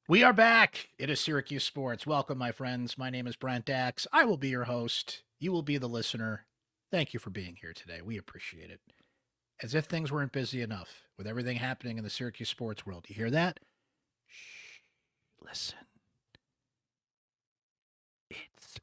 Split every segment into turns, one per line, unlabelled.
We are back. It is Syracuse Sports. Welcome, my friends. My name is Brent Axe. I will be your host. You will be the listener. Thank you for being here today. We appreciate it. As if things weren't busy enough with everything happening in the Syracuse sports world. You hear that? Shh. Listen. It's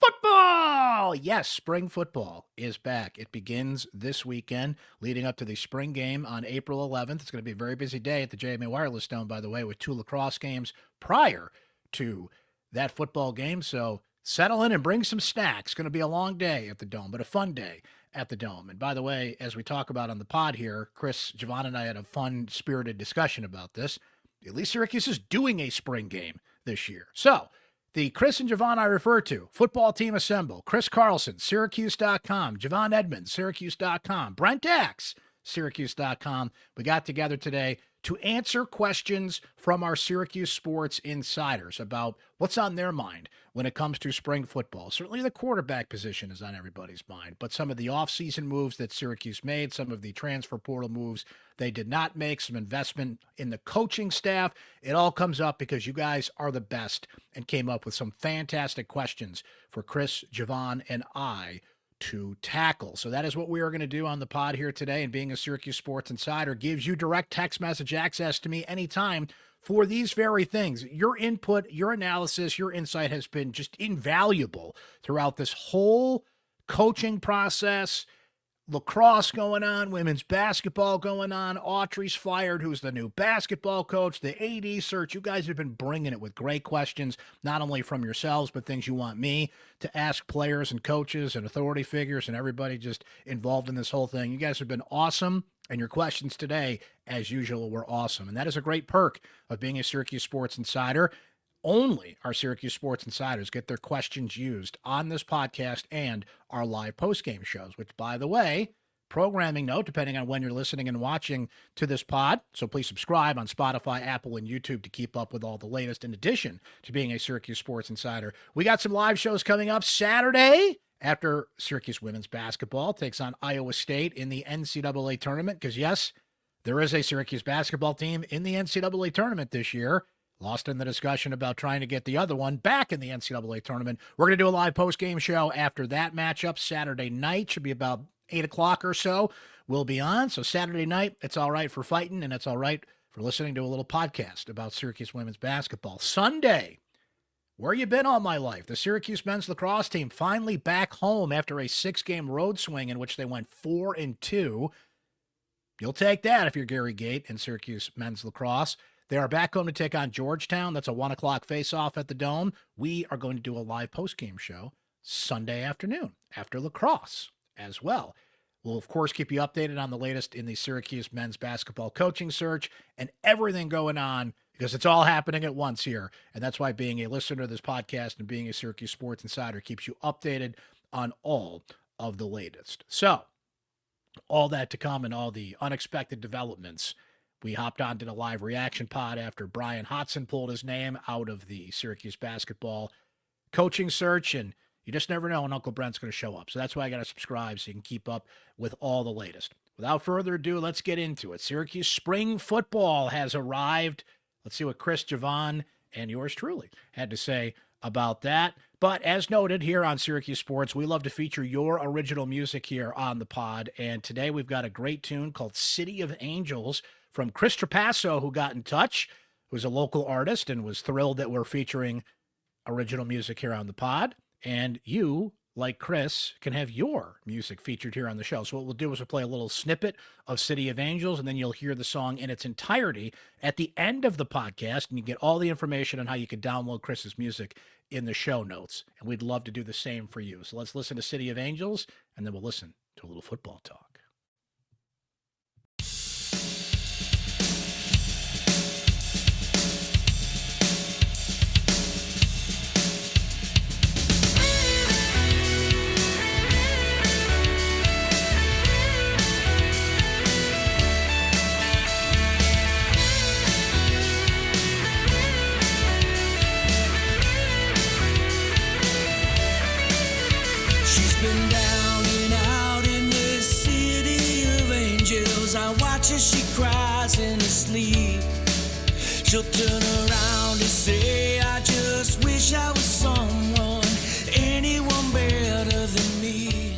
football! Yes, spring football is back. It begins this weekend, leading up to the spring game on April 11th. It's going to be a very busy day at the JMA Wireless Dome, by the way, with 2 lacrosse games prior to that football game. So settle in and bring some snacks. It's going to be a long day at the Dome, but a fun day at the Dome. And by the way, as we talk about on the pod here, Chris, Javon, and I had a fun, spirited discussion about this. At least Syracuse is doing a spring game this year. So the Chris and Javon I refer to, football team assemble. Chris Carlson, syracuse.com. Javon Edmonds, syracuse.com. Brent Axe, syracuse.com. We got together today to answer questions from our Syracuse Sports Insiders about what's on their mind when it comes to spring football. Certainly the quarterback position is on everybody's mind, but some of the offseason moves that Syracuse made, some of the transfer portal moves they did not make, some investment in the coaching staff, it all comes up because you guys are the best and came up with some fantastic questions for Chris, Javon, and I to tackle. So that is what we are going to do on the pod here today. And being a Syracuse Sports Insider gives you direct text message access to me anytime for these very things. Your input, your analysis, your insight has been just invaluable throughout this whole coaching process. Lacrosse going on, women's basketball going on. Autry's fired, who's the new basketball coach, the AD search. You guys have been bringing it with great questions, not only from yourselves, but things you want me to ask players and coaches and authority figures and everybody just involved in this whole thing. You guys have been awesome, and your questions today, as usual, were awesome. And that is a great perk of being a Syracuse Sports Insider. Only our Syracuse Sports Insiders get their questions used on this podcast and our live post-game shows, which, by the way, programming note, depending on when you're listening and watching to this pod, so please subscribe on Spotify, Apple, and YouTube to keep up with all the latest. In addition to being a Syracuse Sports Insider, we got some live shows coming up Saturday after Syracuse women's basketball takes on Iowa State in the NCAA tournament, because, yes, there is a Syracuse basketball team in the NCAA tournament this year. Lost in the discussion about trying to get the other one back in the NCAA tournament. We're going to do a live post-game show after that matchup Saturday night. Should be about 8 o'clock or so. We'll be on. So Saturday night, it's all right for fighting, and it's all right for listening to a little podcast about Syracuse women's basketball. Sunday, where you been all my life? The Syracuse men's lacrosse team finally back home after a 6-game road swing in which they went 4-2. You'll take that if you're Gary Gate and Syracuse men's lacrosse. They are back home to take on Georgetown. That's a 1 o'clock face-off at the Dome. We are going to do a live post-game show Sunday afternoon after lacrosse as well. We'll, of course, keep you updated on the latest in the Syracuse men's basketball coaching search and everything going on because it's all happening at once here. And that's why being a listener to this podcast and being a Syracuse Sports Insider keeps you updated on all of the latest. So, all that to come and all the unexpected developments. We hopped on to the live reaction pod after Brian Hodson pulled his name out of the Syracuse basketball coaching search, and you just never know when Uncle Brent's going to show up. So that's why I got to subscribe so you can keep up with all the latest. Without further ado, let's get into it. Syracuse spring football has arrived. Let's see what Chris, Javon, and yours truly had to say about that. But as noted here on Syracuse Sports, we love to feature your original music here on the pod, and today we've got a great tune called City of Angels from Chris Trapasso, who got in touch, who's a local artist and was thrilled that we're featuring original music here on the pod. And you, like Chris, can have your music featured here on the show. So what we'll do is we'll play a little snippet of City of Angels, and then you'll hear the song in its entirety at the end of the podcast, and you get all the information on how you can download Chris's music in the show notes. And we'd love to do the same for you. So let's listen to City of Angels, and then we'll listen to a little football talk.
She cries in her sleep. She'll turn around and say, I just wish I was someone, anyone better than me.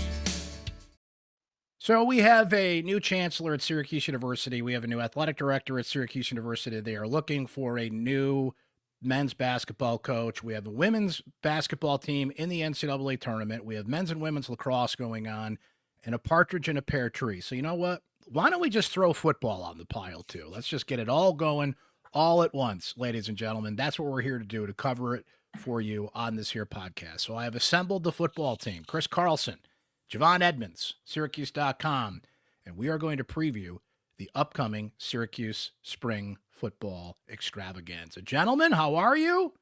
So we have a new chancellor at Syracuse University. We have a new athletic director at Syracuse University. They are looking for a new men's basketball coach. We have a women's basketball team in the NCAA tournament. We have men's and women's lacrosse going on, and a partridge in a pear tree. So you know what? Why don't we just throw football on the pile too? Let's just get it all going all at once, ladies and gentlemen. That's what we're here to do, to cover it for you on this here podcast. So I have assembled the football team. Chris Carlson, Javon, Edmonds, syracuse.com, and we are going to preview the upcoming Syracuse Spring football extravaganza. Gentlemen, how are you?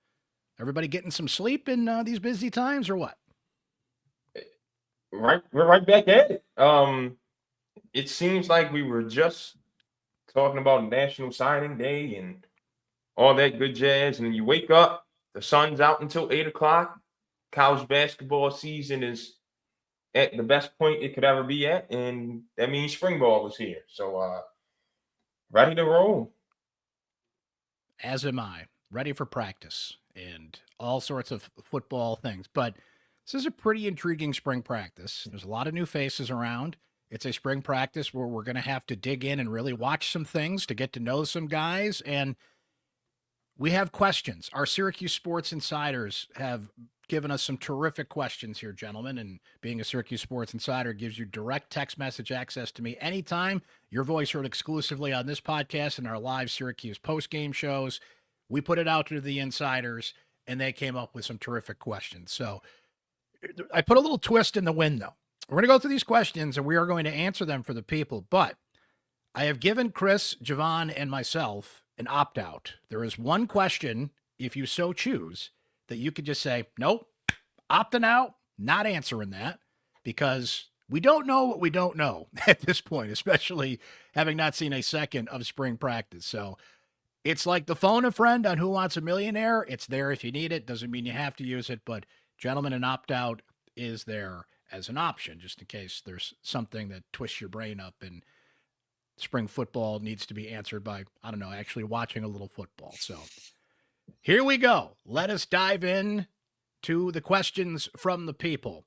Everybody getting some sleep in these busy times or what?
We're right back at it. It seems like we were just talking about National Signing Day and all that good jazz, and you wake up, the sun's out until 8 o'clock. College basketball season is at the best point it could ever be at, and that means spring ball is here. So ready to roll.
As am I, ready for practice and all sorts of football things. But this is a pretty intriguing spring practice. There's a lot of new faces around. It's a spring practice where we're going to have to dig in and really watch some things to get to know some guys. And we have questions. Our Syracuse Sports Insiders have given us some terrific questions here, gentlemen. And being a Syracuse Sports Insider gives you direct text message access to me anytime. Your voice heard exclusively on this podcast and our live Syracuse post-game shows. We put it out to the insiders, and they came up with some terrific questions. So I put a little twist in the wind, though. We're going to go through these questions, and we are going to answer them for the people. But I have given Chris, Javon, and myself an opt-out. There is one question, if you so choose, that you could just say, nope, opting out, not answering that, because we don't know what we don't know at this point, especially having not seen a second of spring practice. So it's like the phone a friend on Who Wants a Millionaire. It's there if you need it. Doesn't mean you have to use it, but gentlemen, an opt-out is there as an option, just in case there's something that twists your brain up and spring football needs to be answered by, I don't know, actually watching a little football. So here we go. Let us dive in to the questions from the people.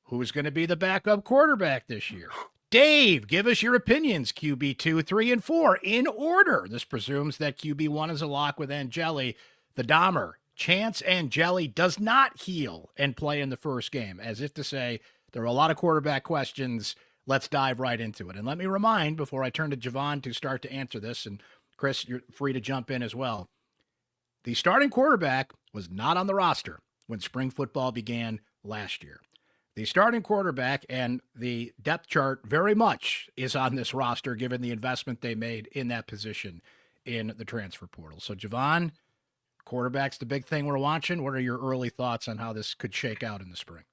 Who's going to be the backup quarterback this year? Dave, give us your opinions. QB 2, 3, and 4 in order. This presumes that QB 1 is a lock with Angeli, the Dahmer. Chance Angeli does not heal and play in the first game, as if to say there are a lot of quarterback questions. Let's dive right into it. And let me remind, before I turn to Javon to start to answer this, and Chris, you're free to jump in as well, the starting quarterback was not on the roster when spring football began last year. The starting quarterback and the depth chart very much is on this roster, given the investment they made in that position in the transfer portal. So, Javon, quarterback's the big thing we're watching. What are your early thoughts on how this could shake out in the spring?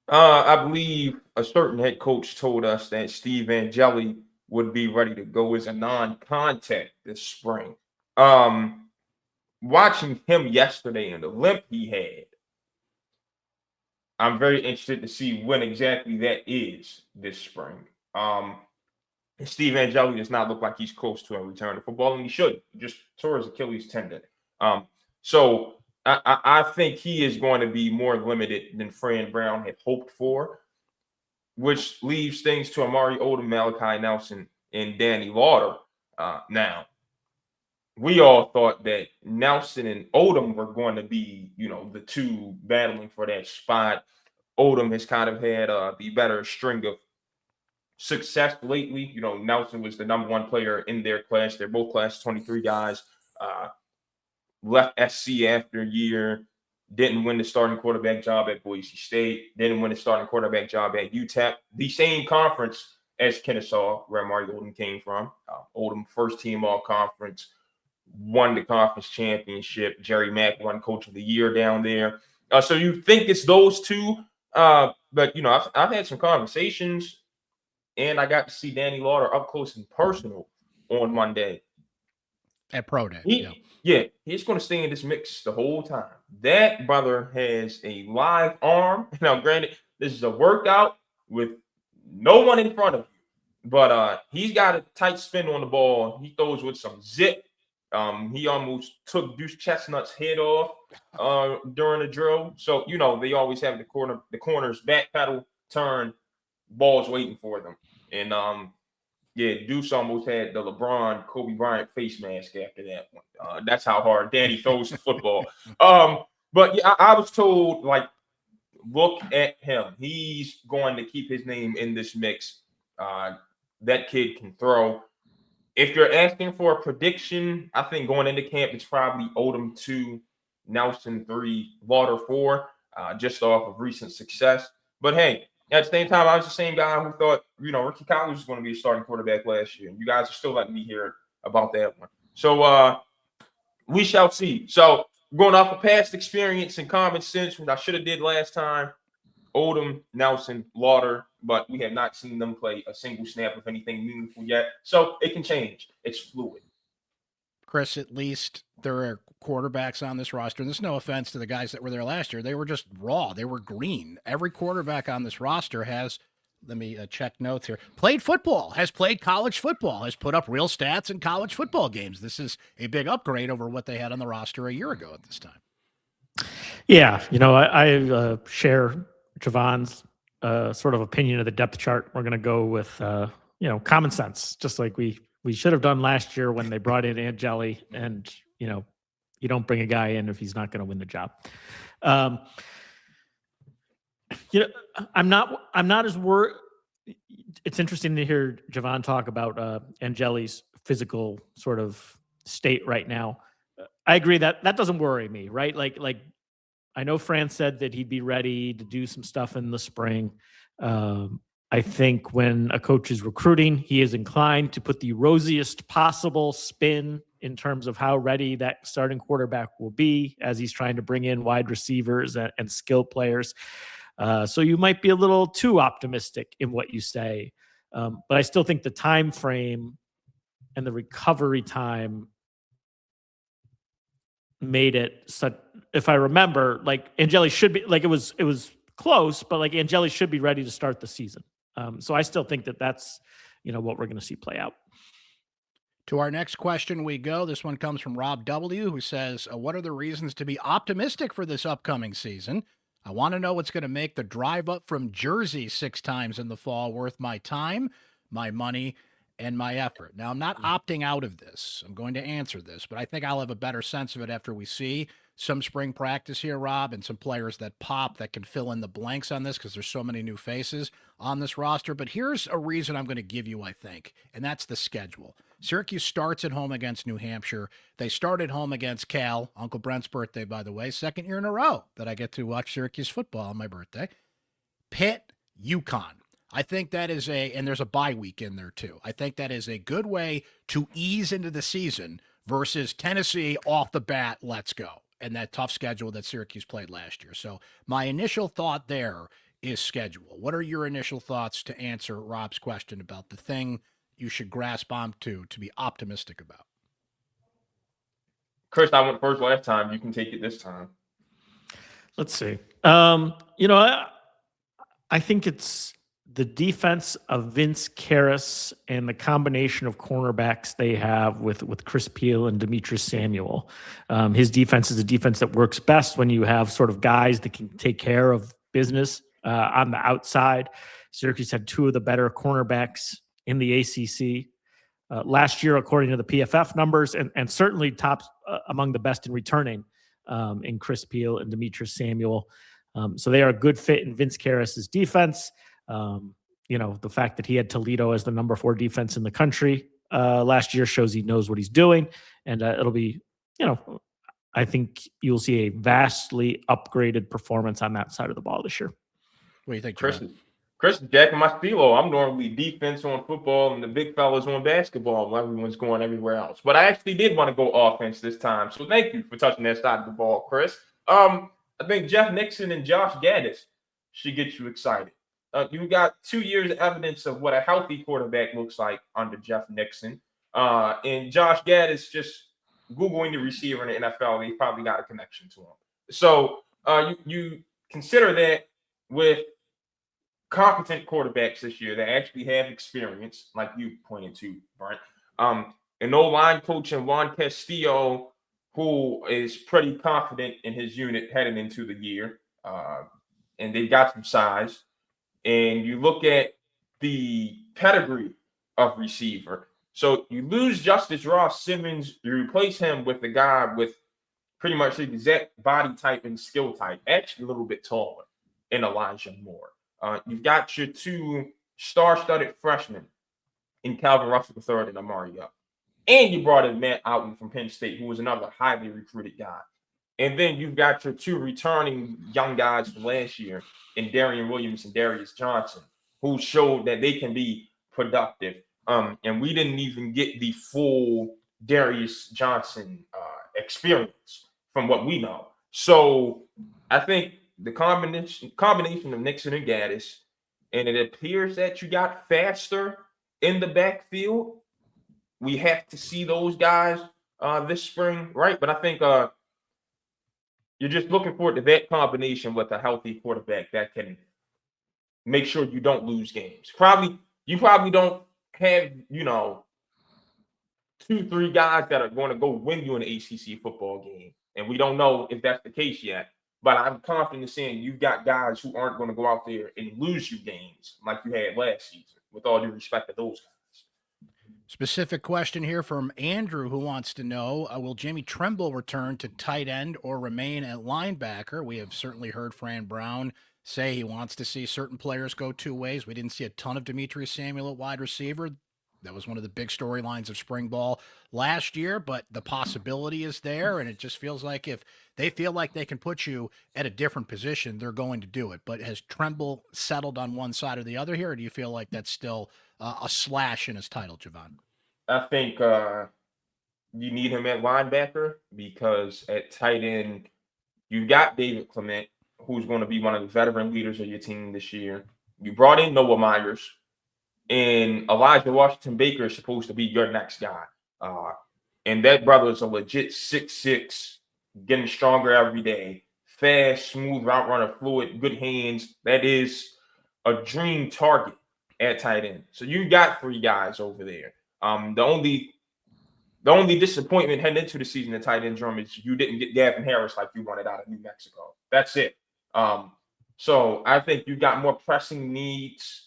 I believe a certain head coach told us that Steve Angeli would be ready to go as a non-contact this spring. Watching him yesterday and the limp he had, I'm very interested to see when exactly that is this spring. Steve Angeli does not look like he's close to a return to football, and he should. He just tore his Achilles tendon. So I think he is going to be more limited than Fran Brown had hoped for, which leaves things to Amari Odom, Malachi Nelson, and Danny Lauder. Now, we all thought that Nelson and Odom were going to be, the two battling for that spot. Odom has kind of had the better string of success lately. Nelson was the number one player in their class. They're both class 23 guys. Left SC after a year, didn't win the starting quarterback job at Boise State, didn't win the starting quarterback job at UTEP, the same conference as Kennesaw, where Amari Odom came from. Odom, first team all conference, won the conference championship. Jerry Mack won Coach of the Year down there. So you think it's those two, but I've had some conversations, and I got to see Danny Lauder up close and personal on Monday.
At Pro Day.
He's going to stay in this mix the whole time. That brother has a live arm. Now, granted, this is a workout with no one in front of you, but he's got a tight spin on the ball. He throws with some zip. He almost took Deuce Chestnut's head off during the drill. So, they always have the corners back pedal, turn, balls waiting for them. And Deuce almost had the LeBron, Kobe Bryant face mask after that one. That's how hard Danny throws the football. But yeah, I was told, look at him. He's going to keep his name in this mix. That kid can throw. If you're asking for a prediction, I think going into camp, it's probably Odom 2, Nelson 3, Lauder 4, just off of recent success. But hey, at the same time, I was the same guy who thought, Ricky Collins was going to be a starting quarterback last year. And you guys are still letting me hear about that one. So we shall see. So going off of past experience and common sense, what I should have did last time, Odom, Nelson, Lauder, but we have not seen them play a single snap of anything meaningful yet. So it can change. It's fluid.
Chris, at least there are quarterbacks on this roster, and there's no offense to the guys that were there last year. They were just raw. They were green. Every quarterback on this roster has, let me check notes here, played football, has played college football, has put up real stats in college football games. This is a big upgrade over what they had on the roster a year ago at this time.
Yeah, I share Javon's sort of opinion of the depth chart. We're going to go with, common sense, just like we should have done last year when they brought in Angeli. And, you don't bring a guy in if he's not going to win the job. I'm not as worried. It's interesting to hear Javon talk about Angeli's physical sort of state right now. I agree that doesn't worry me, right? Like I know Fran said that he'd be ready to do some stuff in the spring. I think when a coach is recruiting, he is inclined to put the rosiest possible spin in terms of how ready that starting quarterback will be as he's trying to bring in wide receivers and skill players. So you might be a little too optimistic in what you say. But I still think the time frame and the recovery time made it such, if I remember, Angeli should be, it was close, but Angeli should be ready to start the season. So I still think that's, what we're going to see play out.
To our next question we go. This one comes from Rob W., who says, what are the reasons to be optimistic for this upcoming season? I want to know what's going to make the drive up from Jersey 6 times in the fall worth my time, my money, and my effort. Now, I'm not opting out of this. I'm going to answer this, but I think I'll have a better sense of it after we see some spring practice here, Rob, and some players that pop that can fill in the blanks on this because there's so many new faces on this roster. But here's a reason I'm going to give you, I think, and that's the schedule. Syracuse starts at home against New Hampshire. They start at home against Cal. Uncle Brent's birthday, by the way. 2nd year in a row that I get to watch Syracuse football on my birthday. Pitt, UConn. I think that is and there's a bye week in there too. I think that is a good way to ease into the season versus Tennessee off the bat, let's go, and that tough schedule that Syracuse played last year. So my initial thought there is schedule. What are your initial thoughts to answer Rob's question about the thing you should grasp onto to be optimistic about?
Chris, I went first last time. You can take it this time.
Let's see. I think it's the defense of Vince Kehres and the combination of cornerbacks they have with Chris Peel and Demetrius Samuel. His defense is a defense that works best when you have sort of guys that can take care of business on the outside. Syracuse had 2 of the better cornerbacks in the ACC last year, according to the PFF numbers, and certainly top among the best in returning in Chris Peel and Demetrius Samuel. So they are a good fit in Vince Kehres' defense. The fact that he had Toledo as the number 4 defense in the country last year shows he knows what he's doing. And it'll be, I think you'll see a vastly upgraded performance on that side of the ball this year.
What do you think,
Chris is jacking my stilo. I'm normally defense on football and the big fellas on basketball while everyone's going everywhere else. But I actually did want to go offense this time. So thank you for touching that side of the ball, Chris. I think Jeff Nixon and Josh Gaddis should get you excited. You got 2 years of evidence of what a healthy quarterback looks like under Jeff Nixon. And Josh Gaddis, just Googling the receiver in the NFL, they probably got a connection to him. So you consider that with competent quarterbacks this year that actually have experience, like you pointed to, Brent. an O-line coach in Juan Castillo, who is pretty confident in his unit heading into the year. And they've got some size. And you look at the pedigree of receiver. So you lose Justice Ross Simmons, you replace him with a guy with pretty much the exact body type and skill type, actually a little bit taller, in Elijah Moore. You've got your two star-studded freshmen in Calvin Russell III and Amari Up. And you brought in Matt Outen from Penn State, who was another highly recruited guy. And then you've got your two returning young guys from last year in Darian Williams and Darius Johnson, who showed that they can be productive. And we didn't even get the full Darius Johnson experience from what we know. So I think the combination of Nixon and Gaddis, and it appears that you got faster in the backfield. We have to see those guys this spring, right? But I think you're just looking forward to that combination with a healthy quarterback that can make sure you don't lose games. You probably don't have, 2-3 guys that are going to go win you an ACC football game. And we don't know if that's the case yet. But I'm confident in saying you've got guys who aren't going to go out there and lose you games like you had last season, with all due respect to those guys.
Specific question here from Andrew, who wants to know, will Jamie Tremble return to tight end or remain at linebacker? We have certainly heard Fran Brown say he wants to see certain players go two ways. We didn't see a ton of Demetrius Samuel at wide receiver. That was one of the big storylines of spring ball last year, but the possibility is there, and it just feels like if they feel like they can put you at a different position, they're going to do it. But has Tremble settled on one side or the other here, or do you feel like that's still a slash in his title, Javon?
I think you need him at linebacker, because at tight end, you've got David Clement, who's going to be one of the veteran leaders of your team this year. You brought in Noah Myers, and Elijah Washington Baker is supposed to be your next guy. And that brother is a legit 6'6", getting stronger every day. Fast, smooth route runner, fluid, good hands. That is a dream target at tight end. So you got 3 guys over there. The only disappointment heading into the season at tight end drum is you didn't get Gavin Harris like you wanted out of New Mexico. That's it. So I think you've got more pressing needs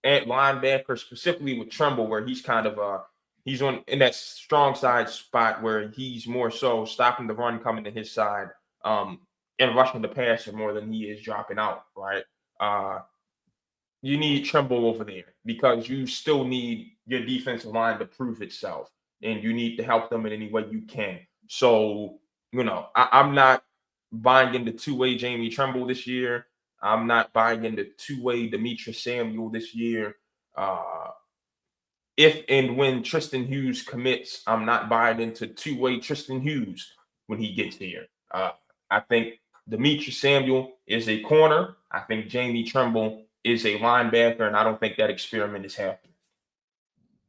at linebacker, specifically with Tremble, where he's kind of he's in that strong side spot where he's more so stopping the run coming to his side and rushing the passer more than he is dropping out, right? You need Tremble over there because you still need your defensive line to prove itself, and you need to help them in any way you can. So, I'm not buying into two-way Jamie Tremble this year. I'm not buying into two-way Demetrius Samuel this year. If and when Tristan Hughes commits, I'm not buying into two-way Tristan Hughes when he gets here. I think Demetrius Samuel is a corner. I think Jamie Tremble is a linebacker, and I don't think that experiment is happening.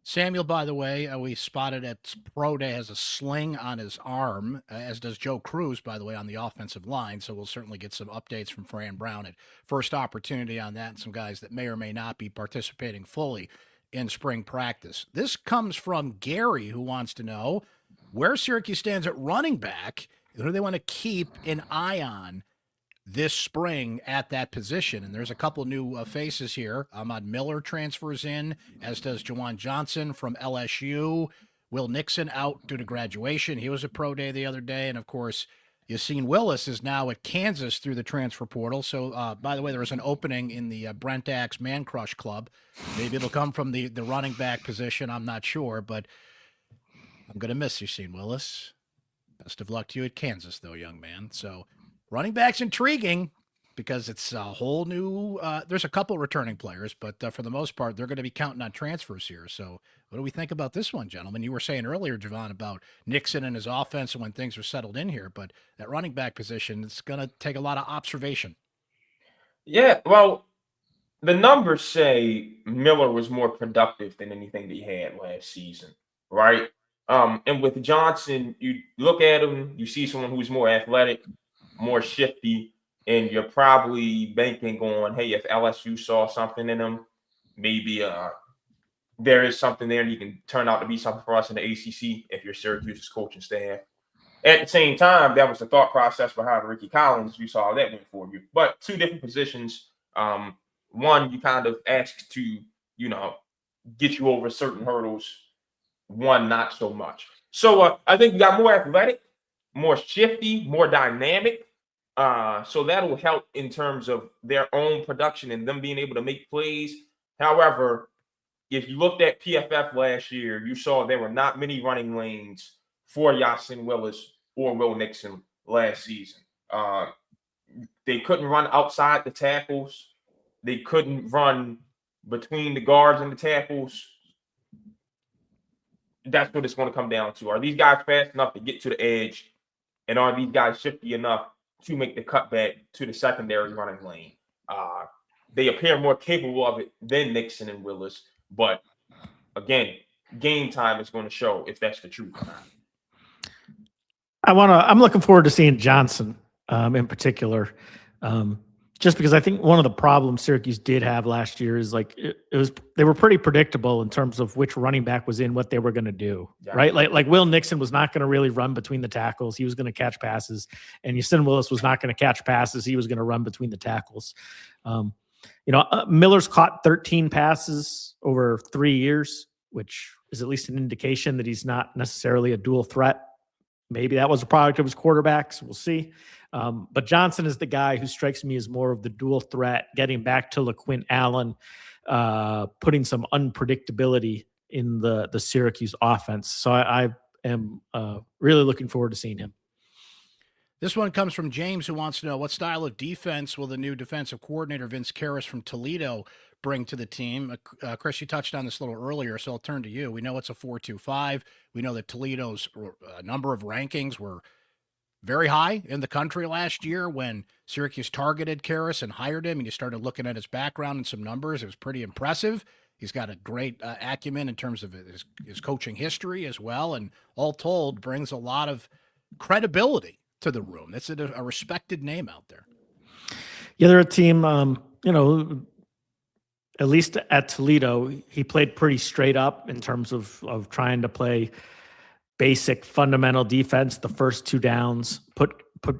Samuel, by the way, we spotted at Pro Day has a sling on his arm, as does Joe Cruz, by the way, on the offensive line. So we'll certainly get some updates from Fran Brown at first opportunity on that, and some guys that may or may not be participating fully in spring practice. This comes from Gary, who wants to know where Syracuse stands at running back. Who do they want to keep an eye on this spring at that position? And there's a couple new faces here. Ahmad Miller transfers in, as does Jawan Johnson from LSU. Will Nixon out due to graduation. He was at Pro Day the other day. And, of course, Yassine Willis is now at Kansas through the transfer portal. So, by the way, there was an opening in the Brent Axe Man Crush Club. Maybe it'll come from the running back position. I'm not sure. But I'm going to miss Yassine Willis. Best of luck to you at Kansas, though, young man. So, running back's intriguing because it's a whole new there's a couple returning players, but for the most part, they're going to be counting on transfers here. So what do we think about this one, gentlemen? You were saying earlier, Javon, about Nixon and his offense and when things are settled in here, but that running back position, it's going to take a lot of observation.
Yeah, well, the numbers say Miller was more productive than anything that he had last season, right? And with Johnson, you look at him, you see someone who's more athletic, more shifty, and you're probably banking on, hey, if LSU saw something in him, maybe there is something there, and he can turn out to be something for us in the ACC if you're Syracuse's coaching staff. At the same time, that was the thought process behind Ricky Collins. You saw that went for you. But two different positions. One, you kind of asked to, get you over certain hurdles. One, not so much. So I think you got more athletic, more shifty, more dynamic. So that'll help in terms of their own production and them being able to make plays. However, if you looked at PFF last year, you saw there were not many running lanes for Yasin Willis or Will Nixon last season. They couldn't run outside the tackles. They couldn't run between the guards and the tackles. That's what it's going to come down to. Are these guys fast enough to get to the edge? And are these guys shifty enough to make the cutback to the secondary running lane? They appear more capable of it than Nixon and Willis. But again, game time is going to show if that's the truth or not.
I'm looking forward to seeing Johnson in particular, just because I think one of the problems Syracuse did have last year is they were pretty predictable in terms of which running back was in what they were going to do, right? Like Will Nixon was not going to really run between the tackles. He was going to catch passes, and Yasin Willis was not going to catch passes. He was going to run between the tackles. Miller's caught 13 passes over 3 years, which is at least an indication that he's not necessarily a dual threat. Maybe that was a product of his quarterbacks. We'll see. But Johnson is the guy who strikes me as more of the dual threat, getting back to LaQuint Allen, putting some unpredictability in the Syracuse offense. So I am really looking forward to seeing him.
This one comes from James, who wants to know, what style of defense will the new defensive coordinator, Vince Kehres from Toledo, bring to the team? Chris, you touched on this a little earlier, so I'll turn to you. We know it's a 4-2-5. We know that Toledo's number of rankings were very high in the country last year when Syracuse targeted Kehres and hired him, and you started looking at his background and some numbers. It was pretty impressive. He's got a great acumen in terms of his coaching history as well, and all told, brings a lot of credibility to the room. That's a respected name out there.
Yeah, they're a team, at least at Toledo, he played pretty straight up in terms of trying to play basic fundamental defense the first two downs, put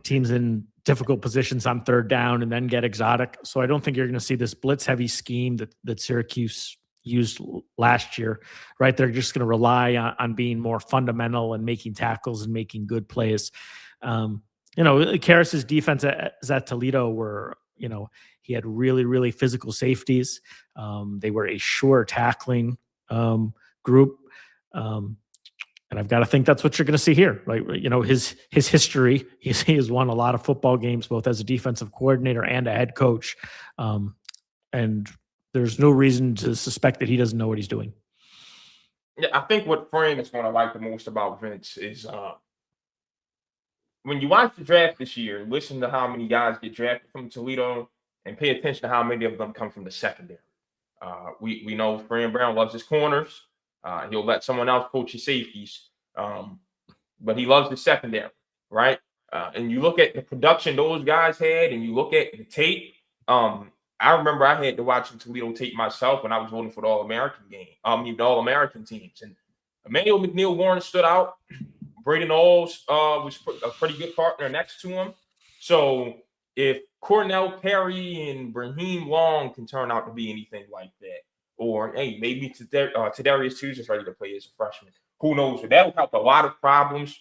teams in difficult positions on third down, and then get exotic. So I don't think you're going to see this blitz-heavy scheme that Syracuse used last year, right? They're just going to rely on being more fundamental and making tackles and making good plays. Kehres's defense at Toledo were, he had really, really physical safeties. They were a sure tackling group. And I've got to think that's what you're going to see here, right? His history, he has won a lot of football games, both as a defensive coordinator and a head coach. And there's no reason to suspect that he doesn't know what he's doing.
Yeah, I think what Fran is going to like the most about Vince is when you watch the draft this year, listen to how many guys get drafted from Toledo and pay attention to how many of them come from the secondary. We know Fran Brown loves his corners. He'll let someone else coach his safeties, but he loves the secondary, right? And you look at the production those guys had, and you look at the tape. I remember I had to watch the Toledo tape myself when I was voting for the All-American game. The All-American teams. And Emmanuel McNeil-Warren stood out. Braden Alls was a pretty good partner next to him. So if Cornell Perry and Brahim Long can turn out to be anything like that, or hey, maybe Tadarius Tuesday's ready to play as a freshman, who knows? But that'll help a lot of problems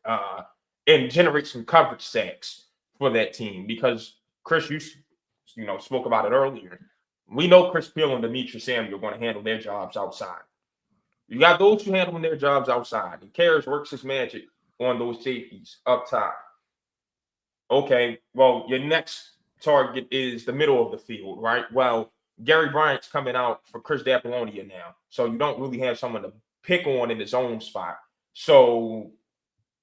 and generate some coverage sacks for that team, because Chris, you spoke about it earlier. We know Chris Peel and Demetrius Samuel are going to handle their jobs outside. You got those who handling their jobs outside, and Kehres works his magic on those safeties up top. Okay, well, your next target is the middle of the field, right? Well, Gary Bryant's coming out for Chris D'Apollonia now, so you don't really have someone to pick on in his own spot. So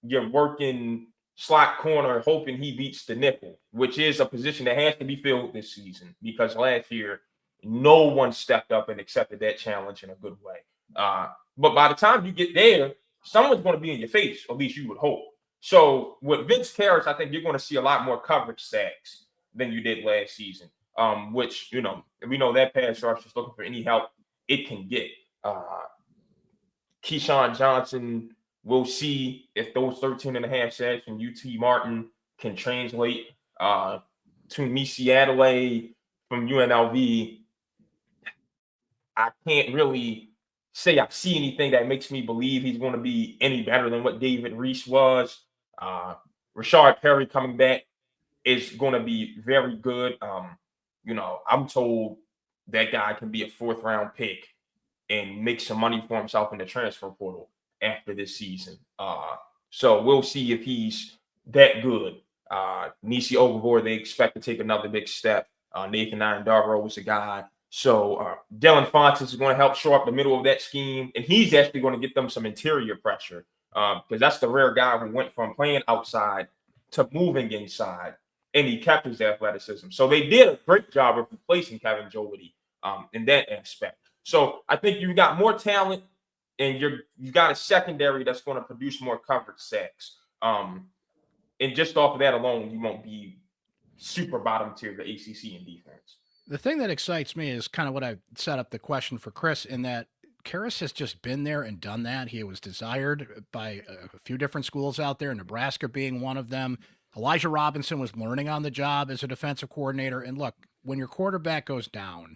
you're working slot corner, hoping he beats the nickel, which is a position that has to be filled this season, because last year no one stepped up and accepted that challenge in a good way. But by the time you get there, someone's going to be in your face, at least you would hope. So with Vince Kehres, I think you're going to see a lot more coverage sacks than you did last season, which, we know that pass rush is looking for any help it can get. Keyshawn Johnson, we'll see if those 13.5 sacks from UT Martin can translate to Missy Adelaide from UNLV. I can't really say I see anything that makes me believe he's going to be any better than what David Reese was. Rashard Perry coming back is going to be very good. I'm told that guy can be a 4th-round pick and make some money for himself in the transfer portal after this season. So we'll see if he's that good. Nisi Overboard, they expect to take another big step. Nathan Iandaro is a guy. So Dylan Fontes is going to help shore up the middle of that scheme, and he's actually going to get them some interior pressure because that's the rare guy who went from playing outside to moving inside, and he kept his athleticism. So they did a great job of replacing Kevin Jolity in that aspect. So I think you've got more talent, and you've got a secondary that's going to produce more coverage sacks. And just off of that alone, you won't be super bottom tier of the ACC in defense.
The thing that excites me is kind of what I set up the question for Chris, in that Kehres has just been there and done that. He was desired by a few different schools out there, Nebraska being one of them. Elijah Robinson was learning on the job as a defensive coordinator. And look, when your quarterback goes down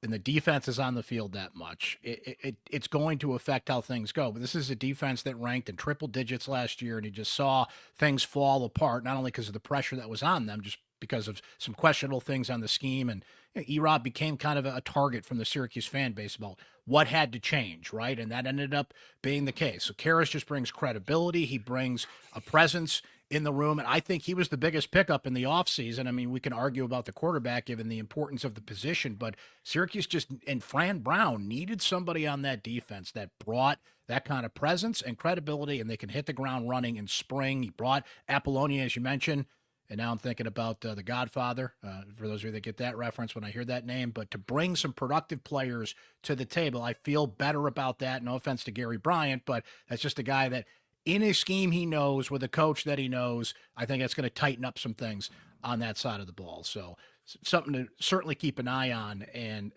and the defense is on the field that much, it's going to affect how things go. But this is a defense that ranked in triple digits last year, and you just saw things fall apart, not only because of the pressure that was on them, just because of some questionable things on the scheme. And E-Rob became kind of a target from the Syracuse fan base about what had to change, right? And that ended up being the case. So Kehres just brings credibility. He brings a presence in the room, and I think he was the biggest pickup in the offseason. I mean, we can argue about the quarterback given the importance of the position, but Syracuse and Fran Brown needed somebody on that defense that brought that kind of presence and credibility, and they can hit the ground running in spring. He brought Apollonia, as you mentioned, and now I'm thinking about The Godfather, for those of you that get that reference when I hear that name. But to bring some productive players to the table, I feel better about that. No offense to Gary Bryant, but that's just a guy that in a scheme he knows, with a coach that he knows, I think that's going to tighten up some things on that side of the ball. So something to certainly keep an eye on. And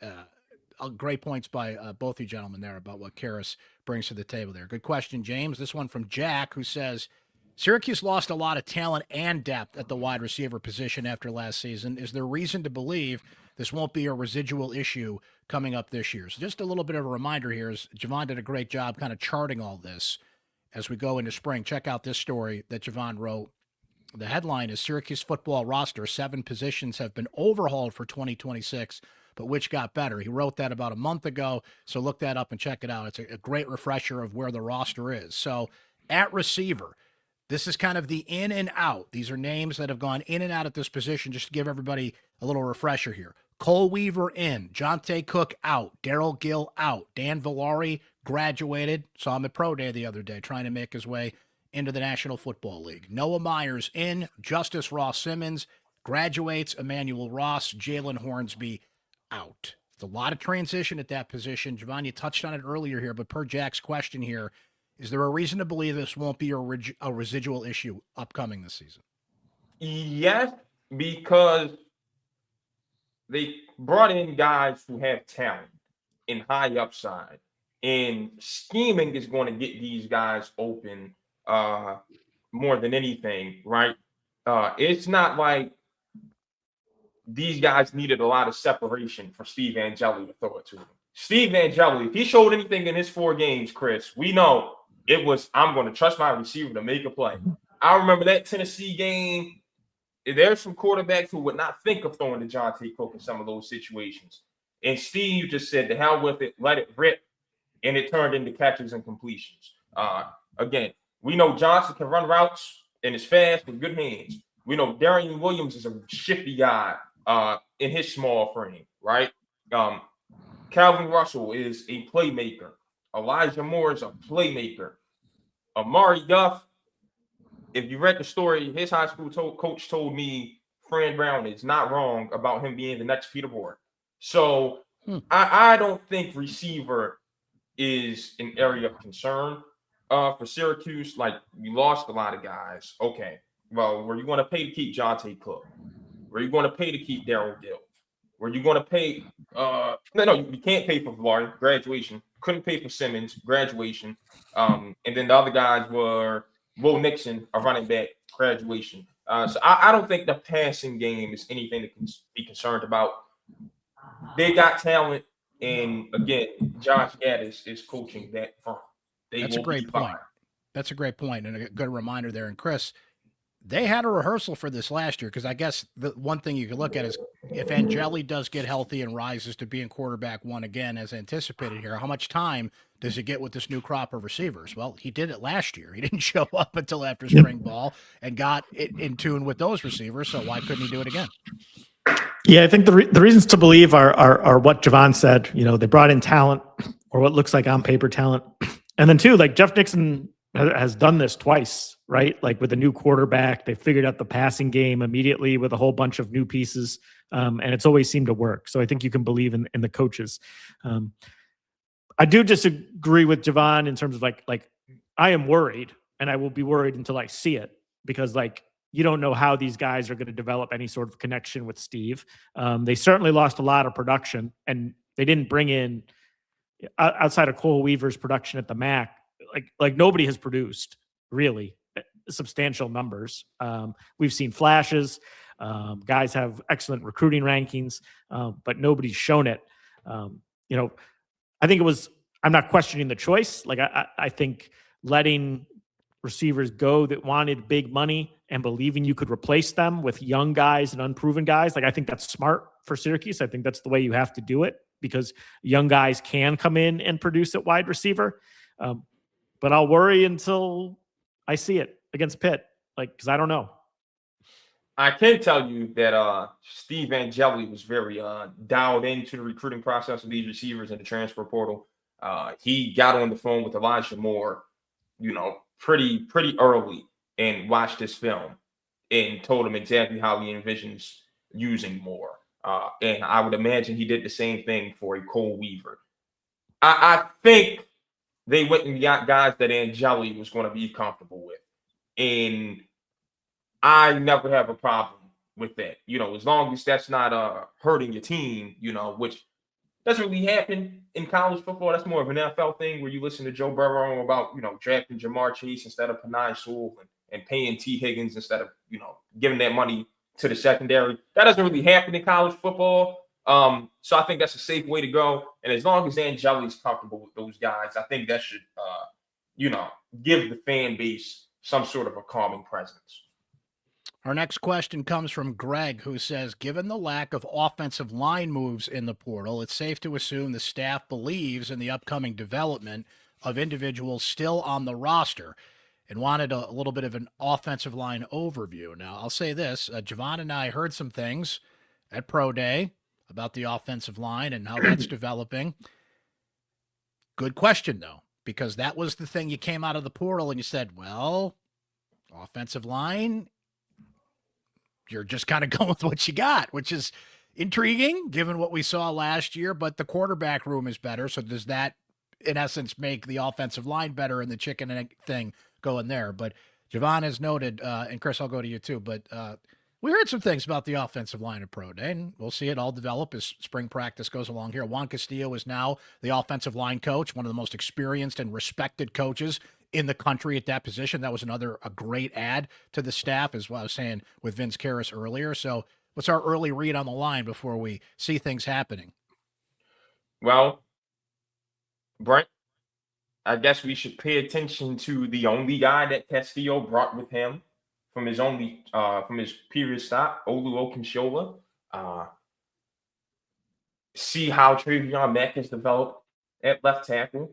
great points by both you gentlemen there about what Kehres brings to the table there. Good question, James. This one from Jack, who says, Syracuse lost a lot of talent and depth at the wide receiver position after last season. Is there reason to believe this won't be a residual issue coming up this year? So just a little bit of a reminder here is Javon did a great job kind of charting all this as we go into spring. Check out this story that Javon wrote. The headline is Syracuse football roster, 7 positions have been overhauled for 2026, but which got better? He wrote that about a month ago, so look that up and check it out. It's a great refresher of where the roster is. So at receiver, this is kind of the in and out. These are names that have gone in and out at this position, just to give everybody a little refresher here. Cole Weaver in, Jonte Cook out, Daryl Gill out, Dan Villari graduated, saw him at Pro Day the other day, trying to make his way into the National Football League. Noah Myers in, Justice Ross Simmons graduates, Emmanuel Ross, Jalen Hornsby out. It's a lot of transition at that position. Javon, you touched on it earlier here, but per Jack's question here, is there a reason to believe this won't be a residual issue upcoming this season?
Yes, because they brought in guys who have talent and high upside, and scheming is going to get these guys open more than anything, right? It's not like these guys needed a lot of separation for Steve Angeli to throw it to them. Steve Angeli, if he showed anything in his 4 games, Chris, we know it was, I'm going to trust my receiver to make a play. I remember that Tennessee game. There's some quarterbacks who would not think of throwing to Jonte Cook in some of those situations. And Steve just said, to hell with it, let it rip. And it turned into catches and completions. Again, we know Johnson can run routes and is fast with good hands. We know Darian Williams is a shifty guy in his small frame, right? Calvin Russell is a playmaker. Elijah Moore is a playmaker. Amari Duff, if you read the story, his high school coach told me Fran Brown is not wrong about him being the next Peter Board. So I don't think receiver is an area of concern for Syracuse. Like, we lost a lot of guys. Okay, well, were you going to pay to keep Jonte Cook? Were you going to pay to keep Daryl Gill? Were you going to pay? No, you can't pay for Villari graduation. couldn't pay for Simmons, graduation. And then the other guys were Will Nixon, a running back, graduation. So I don't think the passing game is anything to be concerned about. They got talent, and again, Josh Gaddis is coaching that front.
That's a great point. That's a great point, and a good reminder there. And Chris, they had a rehearsal for this last year, because I guess the one thing you could look at is if Angeli does get healthy and rises to being quarterback one again as anticipated here, how much time does he get with this new crop of receivers? Well, he did it last year. He didn't show up until after spring ball and got it in tune with those receivers, so why couldn't he do it again?
Yeah, I think the reasons to believe are what Javon said. You know, they brought in talent, or what looks like on paper talent. And then two, like Jeff Nixon has done this twice, right? Like with a new quarterback, they figured out the passing game immediately with a whole bunch of new pieces. And it's always seemed to work. So I think you can believe in the coaches. I do disagree with Javon in terms of like I am worried, and I will be worried until I see it, because like you don't know how these guys are going to develop any sort of connection with Steve. They certainly lost a lot of production, and they didn't bring in, outside of Cole Weaver's production at the MAC, like nobody has produced really substantial numbers. We've seen flashes. Guys have excellent recruiting rankings, but nobody's shown it. You know, I think I'm not questioning the choice. Like I think letting receivers go that wanted big money and believing you could replace them with young guys and unproven guys, like I think that's smart for Syracuse. I think that's the way you have to do it, because young guys can come in and produce at wide receiver. But I'll worry until I see it against Pitt, like, because I don't know.
I can tell you that Steve Angeli was very dialed into the recruiting process of these receivers in the transfer portal. He got on the phone with Elijah Moore, you know, pretty early, and watched this film and told him exactly how he envisions using Moore. And I would imagine he did the same thing for a Cole Weaver. I think they went and got guys that Angeli was going to be comfortable with. And I never have a problem with that. You know, as long as that's not hurting your team, you know, which doesn't really happen in college football. That's more of an NFL thing, where you listen to Joe Burrow about, you know, drafting Jamar Chase instead of Panay Sewell and paying T. Higgins instead of, you know, giving that money to the secondary. That doesn't really happen in college football. So I think that's a safe way to go. And as long as Angeli's comfortable with those guys, I think that should, you know, give the fan base some sort of a calming presence.
Our next question comes from Greg, who says, given the lack of offensive line moves in the portal, it's safe to assume the staff believes in the upcoming development of individuals still on the roster, and wanted a little bit of an offensive line overview. Now, I'll say this. Javon and I heard some things at Pro Day about the offensive line and how that's developing. Good question, though, because that was the thing. You came out of the portal and you said, well, offensive line, you're just kind of going with what you got, which is intriguing given what we saw last year, but the quarterback room is better. So does that, in essence, make the offensive line better and the chicken and egg thing go in there? But Javon has noted, and Chris, I'll go to you too, but we heard some things about the offensive line at Pro Day, and we'll see it all develop as spring practice goes along here. Juan Castillo is now the offensive line coach, one of the most experienced and respected coaches in the country at that position. That was a great add to the staff, as what I was saying with Vince Kehres earlier. So what's our early read on the line before we see things happening?
Well, Brent, I guess we should pay attention to the only guy that Castillo brought with him from his previous stop, Olu Okinshola. See how Travion Mack has developed at left tackle.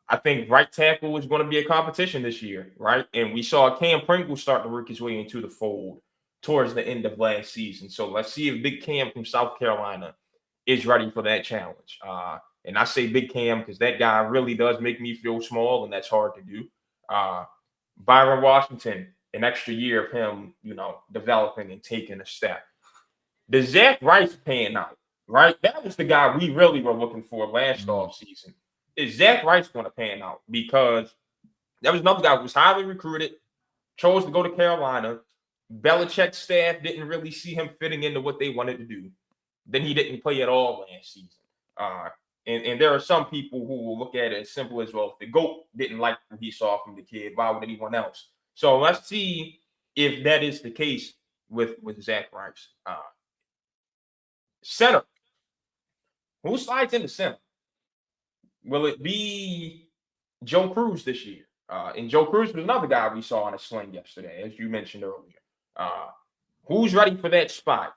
I think right tackle is going to be a competition this year, right? And we saw Cam Pringle start to work his way into the fold towards the end of last season. So let's see if Big Cam from South Carolina is ready for that challenge. And I say Big Cam because that guy really does make me feel small, and that's hard to do. Byron Washington, an extra year of him, you know, developing and taking a step. The Zach Rice pan out, right? That was the guy we really were looking for last offseason. Is Zach Rice going to pan out? Because that was another guy who was highly recruited, chose to go to Carolina. Belichick's staff didn't really see him fitting into what they wanted to do. Then he didn't play at all last season. And there are some people who will look at it as simple as, well, if the GOAT didn't like what he saw from the kid, why would anyone else? So let's see if that is the case with Zach Rice. Center. Who slides into center? Will it be Joe Cruz this year? And Joe Cruz was another guy we saw on a sling yesterday, as you mentioned earlier. Who's ready for that spot?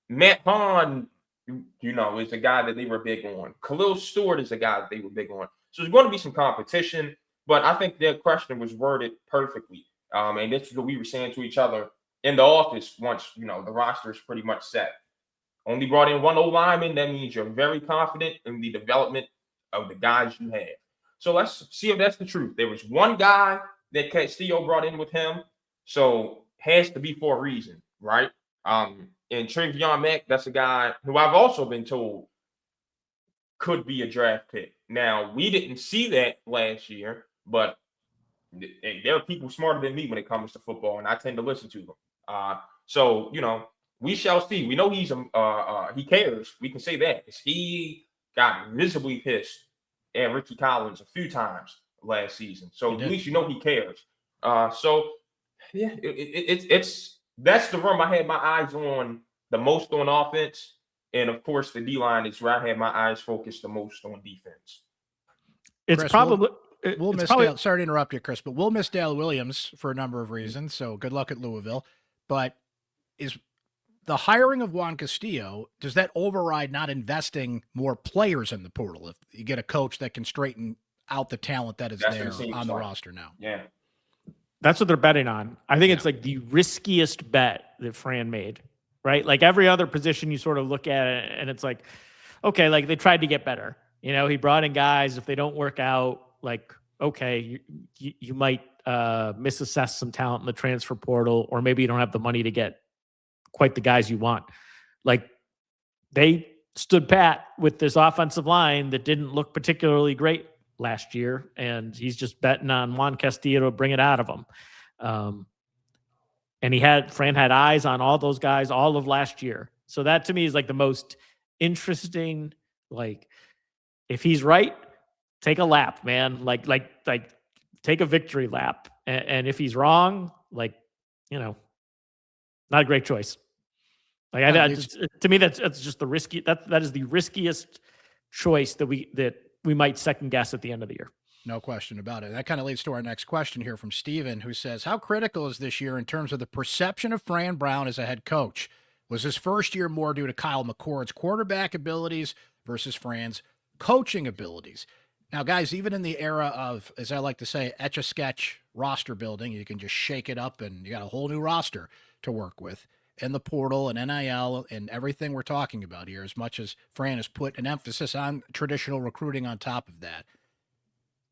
Matt Hahn, is a guy that they were big on. Khalil Stewart is a guy that they were big on. So there's going to be some competition, but I think their question was worded perfectly. And this is what we were saying to each other in the office once, the roster is pretty much set. Only brought in one O-lineman. That means you're very confident in the development of the guys you have. So let's see if that's the truth. There was one guy that Castillo brought in with him, so has to be for a reason, right? And Trevion Mack, that's a guy who I've also been told could be a draft pick. Now, we didn't see that last year, but there are people smarter than me when it comes to football, and I tend to listen to them. So, we shall see. We know he cares. We can say that. He got visibly pissed at Ricky Collins a few times last season. So at least he cares. So yeah, that's the room I had my eyes on the most on offense. And of course, the D-line is where I had my eyes focused the most on defense.
It's
Chris,
probably
we'll miss Dale. Sorry to interrupt you, Chris, but we'll miss Dale Williams for a number of reasons. So good luck at Louisville. But is the hiring of Juan Castillo, does that override not investing more players in the portal if you get a coach that can straighten out the talent that is there on the roster now?
Yeah.
That's what they're betting on. I think it's like the riskiest bet that Fran made, right? Like every other position you sort of look at it and it's like, okay, like they tried to get better. He brought in guys. If they don't work out, like, okay, you might misassess some talent in the transfer portal, or maybe you don't have the money to get quite the guys you want. Like they stood pat with this offensive line that didn't look particularly great last year, and he's just betting on Juan Castillo to bring it out of him. And Fran had eyes on all those guys all of last year. So that to me is like the most interesting. Like if he's right, take a lap, man. Like take a victory lap. And if he's wrong, like, not a great choice. Like to me, that's just the risky. That is the riskiest choice that we might second guess at the end of the year.
No question about it. That kind of leads to our next question here from Steven, who says, how critical is this year in terms of the perception of Fran Brown as a head coach? Was his first year more due to Kyle McCord's quarterback abilities versus Fran's coaching abilities? Now, guys, even in the era of, as I like to say, etch-a-sketch roster building, you can just shake it up and you got a whole new roster to work with. And the portal and NIL and everything we're talking about here, as much as Fran has put an emphasis on traditional recruiting on top of that.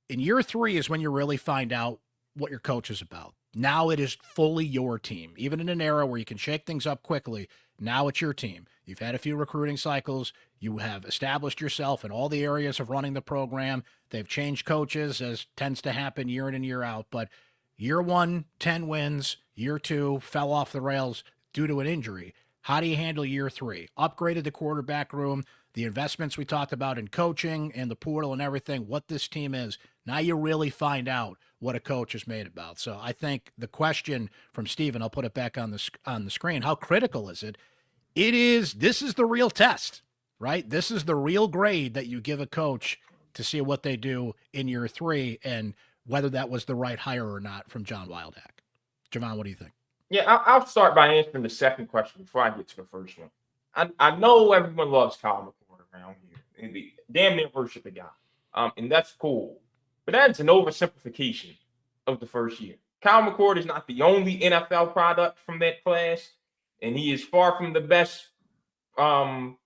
In year 3 is when you really find out what your coach is about. Now it is fully your team. Even in an era where you can shake things up quickly, now it's your team. You've had a few recruiting cycles. You have established yourself in all the areas of running the program. They've changed coaches, as tends to happen year in and year out. But year 1, 10 wins. Year 2, fell off the rails due to an injury. How do you handle year 3? Upgraded the quarterback room, the investments we talked about in coaching and the portal and everything, what this team is. Now you really find out what a coach is made about. So I think the question from Steven, I'll put it back on the screen, how critical is it? This is the real test, right? This is the real grade that you give a coach to see what they do in year 3 and whether that was the right hire or not from John Wildack. Javon, what do you think?
Yeah, I'll start by answering the second question before I get to the first one. I know everyone loves Kyle McCord around here. And they damn near worship the guy. And that's cool. But that's an oversimplification of the first year. Kyle McCord is not the only NFL product from that class. And he is far from the best, player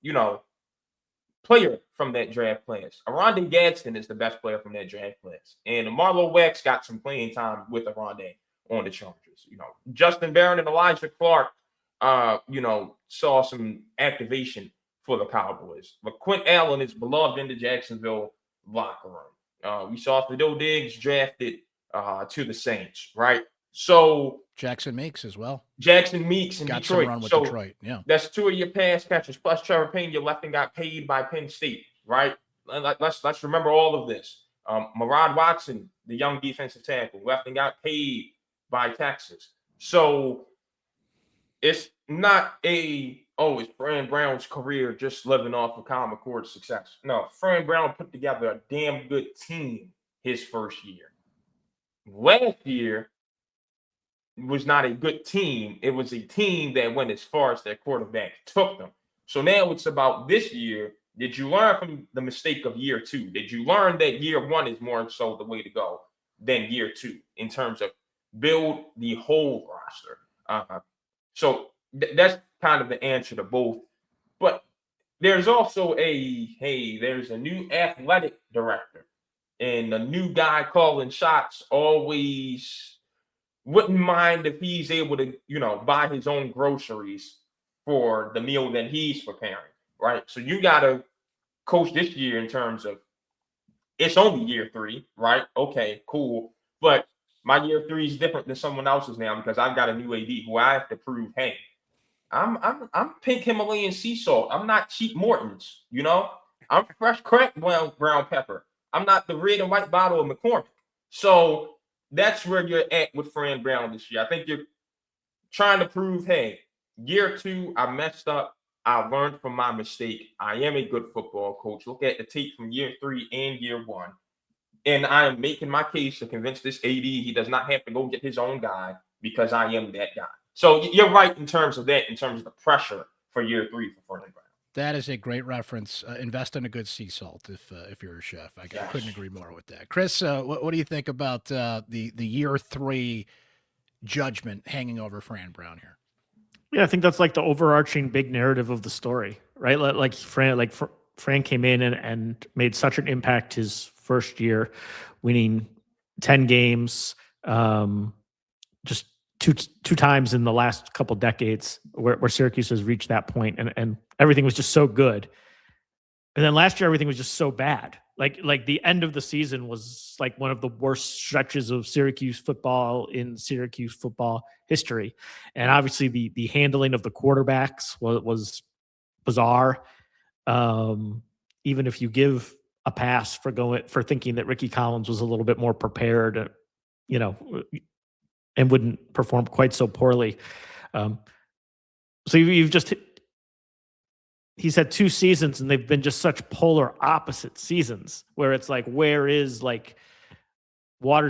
from that draft class. Arondé Gadsden is the best player from that draft class. And Marlo Wax got some playing time with Arondé on the Chargers. Justin Barron and Elijah Clark, saw some activation for the Cowboys. But Quint Allen is beloved in the Jacksonville locker room. We saw Fidel Diggs drafted to the Saints, right? So
Jackson Meeks as well.
Jackson Meeks in
got
Detroit.
Some run with
so
Detroit. Yeah,
that's 2 of your pass catchers plus Trevor Payne. You left and got paid by Penn State, right? Let's remember all of this. Murad Watson, the young defensive tackle, left and got paid by Texas. So it's not it's Fran Brown's career just living off of Kyle McCord's success. No, Fran Brown put together a damn good team his first year. Last year was not a good team. It was a team that went as far as their quarterback took them. So now it's about this year. Did you learn from the mistake of year 2? Did you learn that year 1 is more so the way to go than year 2 in terms of build the whole roster? So that's kind of the answer to both. But there's also there's a new athletic director and a new guy calling shots. Always wouldn't mind if he's able to, buy his own groceries for the meal that he's preparing, right? So you got to coach this year in terms of it's only year 3, right? Okay, cool. But my year 3 is different than someone else's now because I've got a new AD who I have to prove, hey, I'm pink Himalayan sea salt. I'm not cheap Morton's, I'm fresh cracked brown pepper. I'm not the red and white bottle of McCormick. So that's where you're at with Fran Brown this year. I think you're trying to prove, hey, year 2, I messed up. I learned from my mistake. I am a good football coach. Look at the tape from year 3 and year 1. And I am making my case to convince this AD he does not have to go get his own guy because I am that guy. So you're right in terms of that, in terms of the pressure for year 3 for Fran Brown.
That is a great reference. Invest in a good sea salt if you're a chef. I couldn't agree more with that. Chris, what do you think about the year 3 judgment hanging over Fran Brown here?
Yeah, I think that's like the overarching big narrative of the story, right? Like Fran came in and made such an impact his first year, winning 10 games, just two times in the last couple decades where Syracuse has reached that point, and everything was just so good. And then last year, everything was just so bad. Like the end of the season was like one of the worst stretches of Syracuse football in Syracuse football history. And obviously the handling of the quarterbacks was bizarre. Even if you give a pass for thinking that Ricky Collins was a little bit more prepared, and wouldn't perform quite so poorly. So he's had 2 seasons and they've been just such polar opposite seasons where it's like, where is like water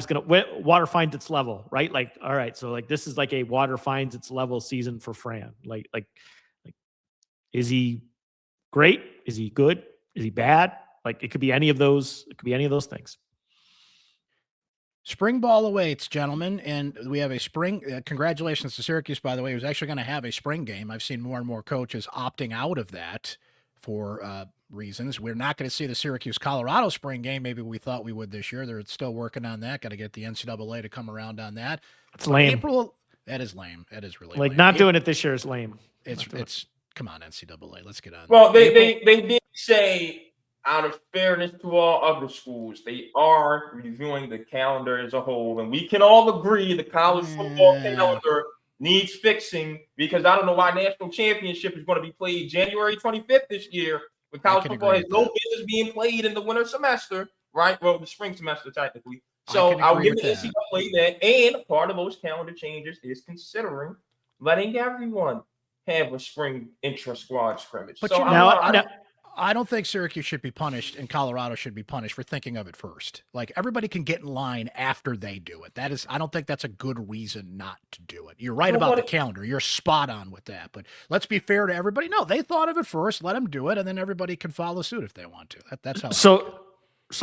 finds its level, right? Like, all right. So like, this is like a water finds its level season for Fran. Like, is he great? Is he good? Is he bad? Like it could be any of those. It could be any of those things.
Spring ball awaits, gentlemen, and we have a spring. Congratulations to Syracuse, by the way, who's actually going to have a spring game. I've seen more and more coaches opting out of that for reasons. We're not going to see the Syracuse-Colorado spring game. Maybe we thought we would this year. They're still working on that. Got to get the NCAA to come around on that.
It's lame.
That is lame. That is really
like
lame.
Not doing it this year is lame.
It's come on, NCAA. Let's get on.
Well, they did say, out of fairness to all other schools, they are reviewing the calendar as a whole. And we can all agree the college football calendar needs fixing because I don't know why national championship is going to be played January 25th this year when college football has no business being played in the winter semester, right? Well, the spring semester technically. So I'll give the NCAA that. And part of those calendar changes is considering letting everyone have a spring intra-squad scrimmage.
But
so
I don't think Syracuse should be punished and Colorado should be punished for thinking of it first. Like everybody can get in line after they do it. I don't think that's a good reason not to do it. You're right about the calendar. You're spot on with that. But let's be fair to everybody. No, they thought of it first. Let them do it, and then everybody can follow suit if they want to. That's how.
So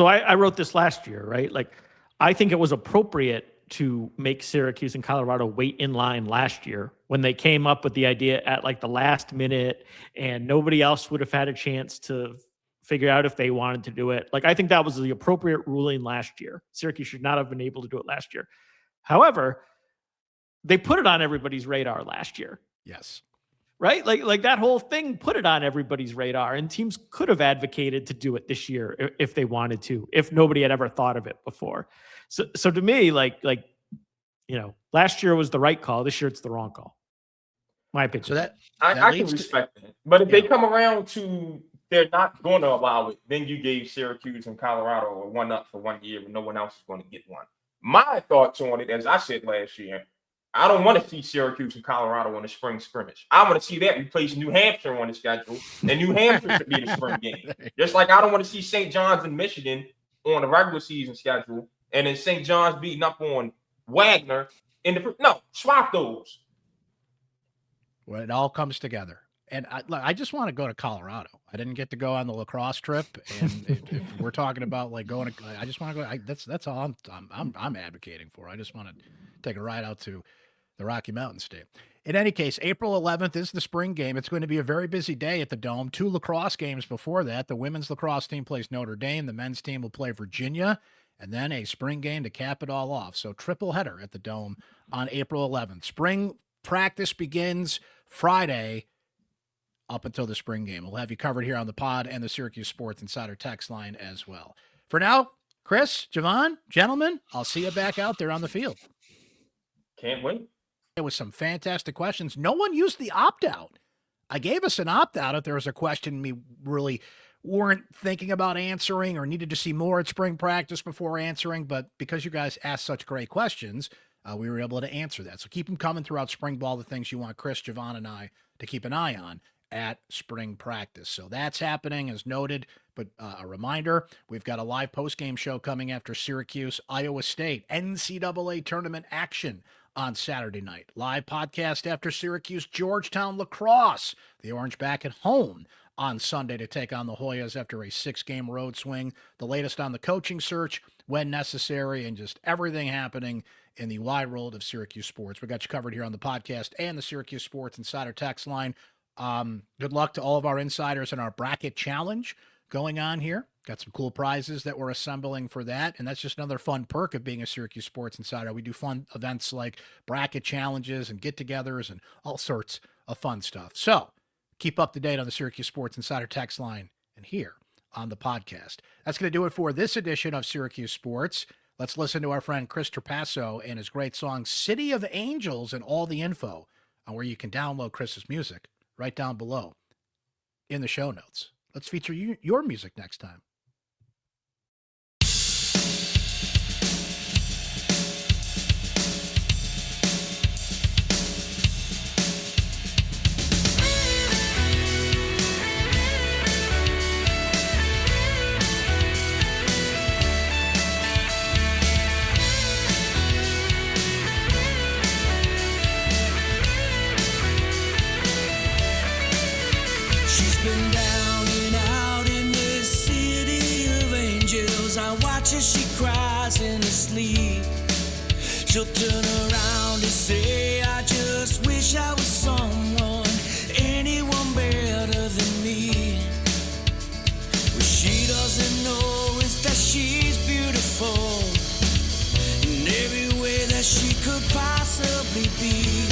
I wrote this last year, right? Like I think it was appropriate to make Syracuse and Colorado wait in line last year when they came up with the idea at like the last minute and nobody else would have had a chance to figure out if they wanted to do it. Like, I think that was the appropriate ruling last year. Syracuse should not have been able to do it last year. However, they put it on everybody's radar last year.
Yes.
Right? Like that whole thing put it on everybody's radar, and teams could have advocated to do it this year if they wanted to, if nobody had ever thought of it before. So to me, last year was the right call. This year it's the wrong call. My opinion.
So I can respect that. But if they come around to they're not going to allow it, then you gave Syracuse and Colorado a 1-up for 1 year and no one else is going to get one. My thoughts on it, as I said last year, I don't want to see Syracuse and Colorado in the spring scrimmage. I want to see that replace New Hampshire on the schedule, and New Hampshire should be the spring game. Just like I don't want to see St. John's and Michigan on the regular season schedule, and then St. John's beating up on Wagner in the no, swap those.
Well, it all comes together. And I just want to go to Colorado. I didn't get to go on the lacrosse trip, and if we're talking about like going to, I just want to go. That's all I'm advocating for. I just want to take a ride out to the Rocky Mountain State. In any case, April 11th is the spring game. It's going to be a very busy day at the Dome. 2 lacrosse games before that. The women's lacrosse team plays Notre Dame. The men's team will play Virginia, and then a spring game to cap it all off. So triple header at the Dome on April 11th. Spring practice begins Friday up until the spring game. We'll have you covered here on the pod and the Syracuse Sports Insider text line as well. For now, Chris, Javon, gentlemen, I'll see you back out there on the field.
Can't wait.
There was some fantastic questions. No one used the opt-out. I gave us an opt-out if there was a question we really weren't thinking about answering or needed to see more at spring practice before answering, but because you guys asked such great questions, we were able to answer that. So keep them coming throughout spring ball, the things you want Chris, Javon, and I to keep an eye on at spring practice. So that's happening as noted, but a reminder, we've got a live post-game show coming after Syracuse, Iowa State, NCAA tournament action on Saturday night. Live podcast after Syracuse, Georgetown lacrosse. The Orange back at home on Sunday to take on the Hoyas after a 6-game road swing. The latest on the coaching search when necessary and just everything happening in the wide world of Syracuse sports. We got you covered here on the podcast and the Syracuse Sports Insider text line. Good luck to all of our insiders in our bracket challenge going on here. Got some cool prizes that we're assembling for that, and that's just another fun perk of being a Syracuse Sports Insider. We do fun events like bracket challenges and get-togethers and all sorts of fun stuff. So keep up to date on the Syracuse Sports Insider text line and here on the podcast. That's going to do it for this edition of Syracuse Sports. Let's listen to our friend Chris Trapasso and his great song City of Angels, and all the info on where you can download Chris's music right down below in the show notes. Let's feature your music next time.
As she cries in her sleep, she'll turn around and say, I just wish I was someone, anyone better than me. What she doesn't know is that she's beautiful in every way that she could possibly be.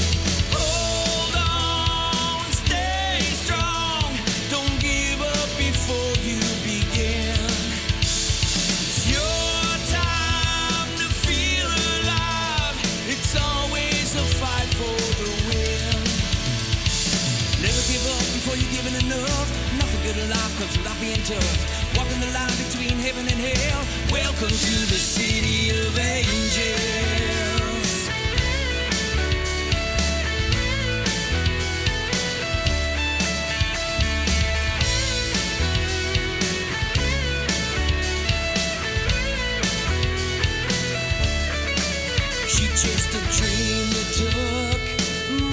Hold on, stay strong, don't give up before you begin. Nothing good in life comes without being tough. Walking the line between heaven and hell. Welcome to the city of angels. She chased a dream that took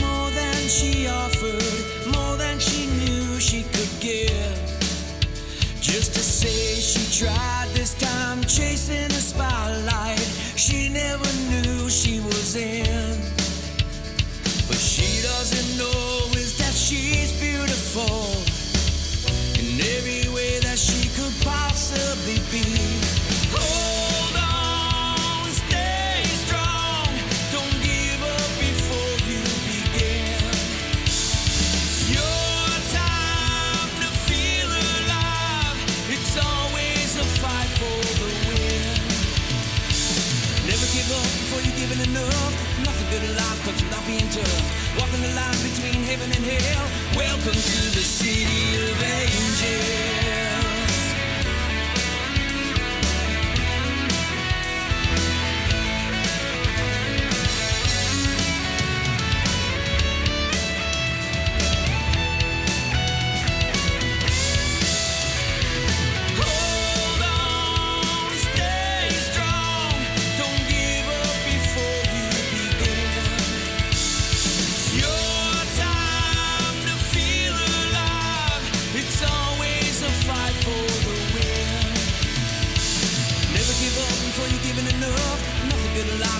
more than she offered, more than she knew she could give. Just to say she tried this time, chasing the spotlight she never knew she was in. But she doesn't know is that she's beautiful in every way that she could possibly be. Hold on, stay strong, don't give up before you begin. It's your time to feel alive, it's always a fight for the win. Never give up before you're given enough. Nothing good in life comes without being tough. Walking the line between heaven and hell. Welcome to the city of angels.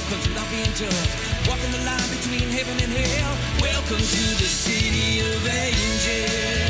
comes with not being tough. Walking the line between heaven and hell. Welcome to the city of angels.